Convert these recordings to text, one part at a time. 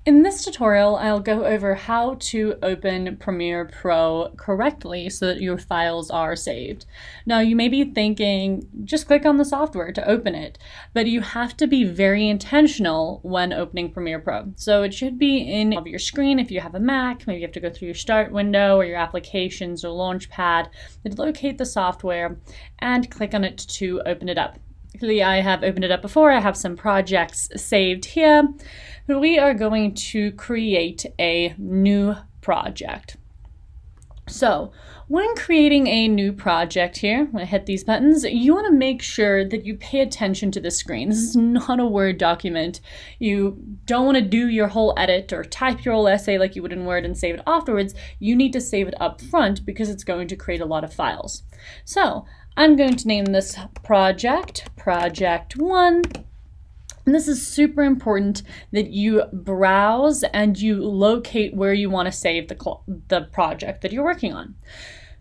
In this tutorial, I'll go over how to open Premiere Pro correctly so that your files are saved. Now, you may be thinking, just click on the software to open it, but you have to be very intentional when opening Premiere Pro. So it should be in your screen if you have a Mac. Maybe you have to go through your Start window or your Applications or Launchpad, and locate the software and click on it to open it up. I have opened it up before. I have some projects saved here, but we are going to create a new project. So when creating a new project here, I'm going to hit these buttons, you want to make sure that you pay attention to the screen. This is not a Word document. You don't want to do your whole edit or type your whole essay like you would in Word and save it afterwards. You need to save it up front because it's going to create a lot of files. So I'm going to name this project, Project 1. And this is super important that you browse and you locate where you want to save the project that you're working on.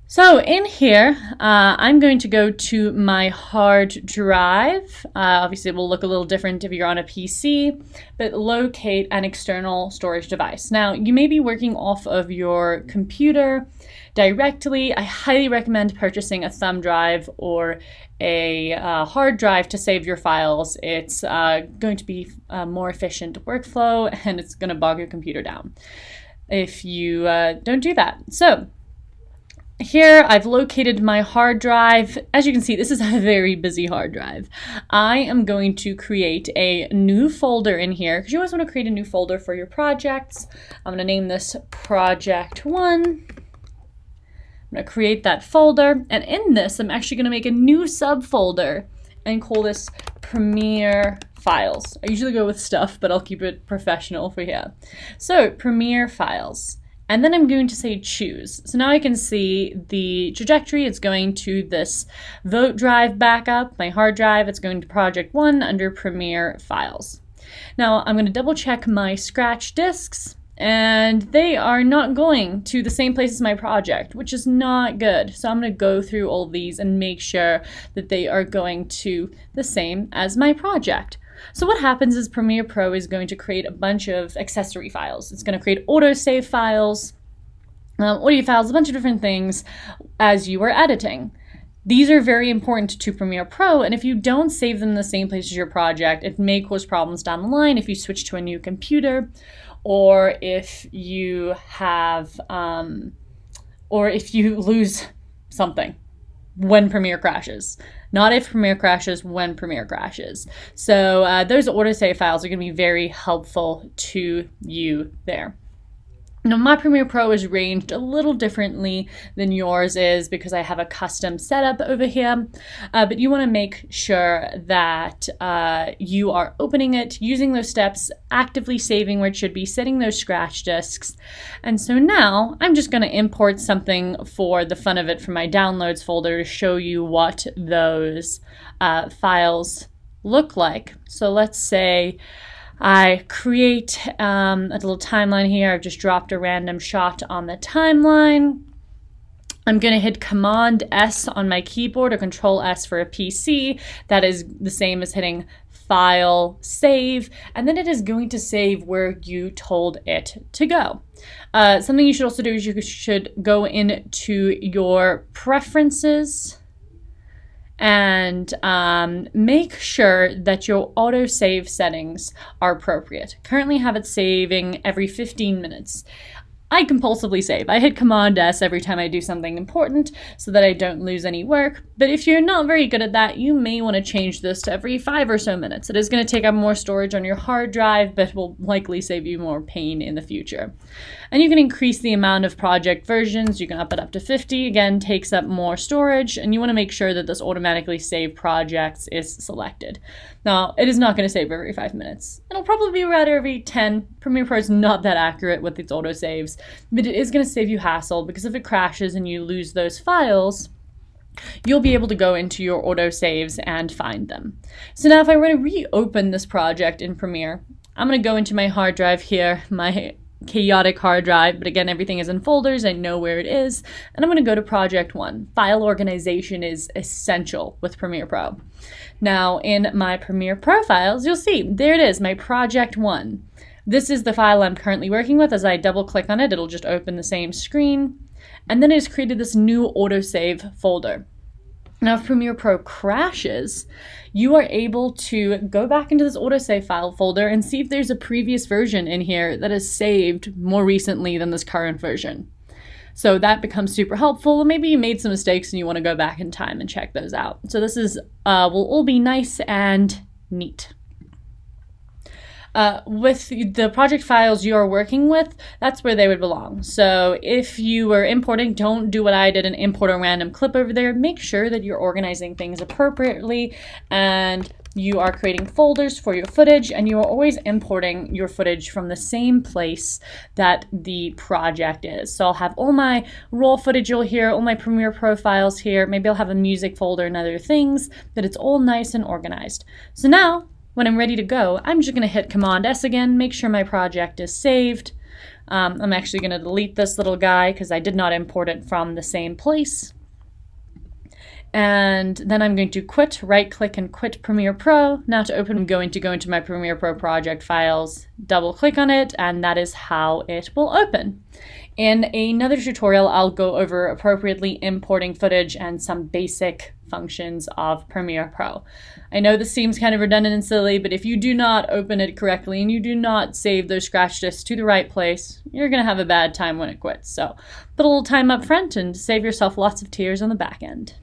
So in here, I'm going to go to my hard drive. Obviously, it will look a little different if you're on a PC, but locate an external storage device. Now, you may be working off of your computer directly. I highly recommend purchasing a thumb drive or a hard drive to save your files. It's going to be a more efficient workflow, and it's going to bog your computer down if you don't do that. So here I've located my hard drive. As you can see, this is a very busy hard drive. I am going to create a new folder in here because you always want to create a new folder for your projects. I'm going to name this Project 1. I'm going to create that folder, and in this I'm actually going to make a new subfolder and call this Premiere Files. I usually go with stuff, but I'll keep it professional for here. So Premiere Files. And then I'm going to say choose. So now I can see the trajectory. It's going to this Vote drive backup, my hard drive. It's going to Project 1 under Premiere Files. Now I'm going to double check my Scratch disks, and they are not going to the same place as my project, which is not good. So I'm going to go through all these and make sure that they are going to the same as my project. So what happens is Premiere Pro is going to create a bunch of accessory files. It's going to create autosave files, audio files, a bunch of different things as you are editing. These are very important to Premiere Pro, and if you don't save them in the same place as your project, it may cause problems down the line if you switch to a new computer, or if you have, or if you lose something when Premiere crashes. Not if Premiere crashes, when Premiere crashes. So those autosave files are going to be very helpful to you there. Now, my Premiere Pro is arranged a little differently than yours is because I have a custom setup over here, but you want to make sure that you are opening it, using those steps, actively saving where it should be, setting those Scratch disks. And so now I'm just going to import something for the fun of it from my downloads folder to show you what those files look like. So let's say I create a little timeline here. I've just dropped a random shot on the timeline. I'm going to hit Command S on my keyboard or Control S for a PC. That is the same as hitting File, Save, and then it is going to save where you told it to go. Something you should also do is you should go into your preferences and make sure that your autosave settings are appropriate. Currently have it saving every 15 minutes. I compulsively save. I hit Command S every time I do something important so that I don't lose any work. But if you're not very good at that, you may want to change this to every 5 or so minutes. It is going to take up more storage on your hard drive, but will likely save you more pain in the future. And you can increase the amount of project versions. You can up it up to 50. Again, takes up more storage, and you want to make sure that this automatically save projects is selected. Now, it is not going to save every 5 minutes. It'll probably be around every 10. Premiere Pro is not that accurate with its autosaves, but it is going to save you hassle because if it crashes and you lose those files, you'll be able to go into your autosaves and find them. So now if I were to reopen this project in Premiere, I'm going to go into my hard drive here, my chaotic hard drive, but again, everything is in folders. I know where it is, and I'm going to go to Project 1. File organization is essential with Premiere Pro. Now, in my Premiere Profiles, you'll see, there it is, my Project 1. This is the file I'm currently working with. As I double click on it, it'll just open the same screen. And then it's created this new autosave folder. Now, if Premiere Pro crashes, you are able to go back into this autosave file folder and see if there's a previous version in here that is saved more recently than this current version. So that becomes super helpful. Maybe you made some mistakes and you want to go back in time and check those out. So this is will all be nice and neat. With the project files you are working with, that's where they would belong. So if you were importing, don't do what I did and import a random clip over there. Make sure that you're organizing things appropriately and you are creating folders for your footage, and you are always importing your footage from the same place that the project is. So I'll have all my raw footage here, all my Premiere Pro files here. Maybe I'll have a music folder and other things, that it's all nice and organized. So now, when I'm ready to go, I'm just gonna hit Command S again, make sure my project is saved. I'm actually gonna delete this little guy because I did not import it from the same place. And then I'm going to quit, right click and quit Premiere Pro. Now to open, I'm going to go into my Premiere Pro project files, double click on it, and that is how it will open. In another tutorial, I'll go over appropriately importing footage and some basic functions of Premiere Pro. I know this seems kind of redundant and silly, but if you do not open it correctly and you do not save those scratch disks to the right place, you're gonna have a bad time when it quits. So put a little time up front and save yourself lots of tears on the back end.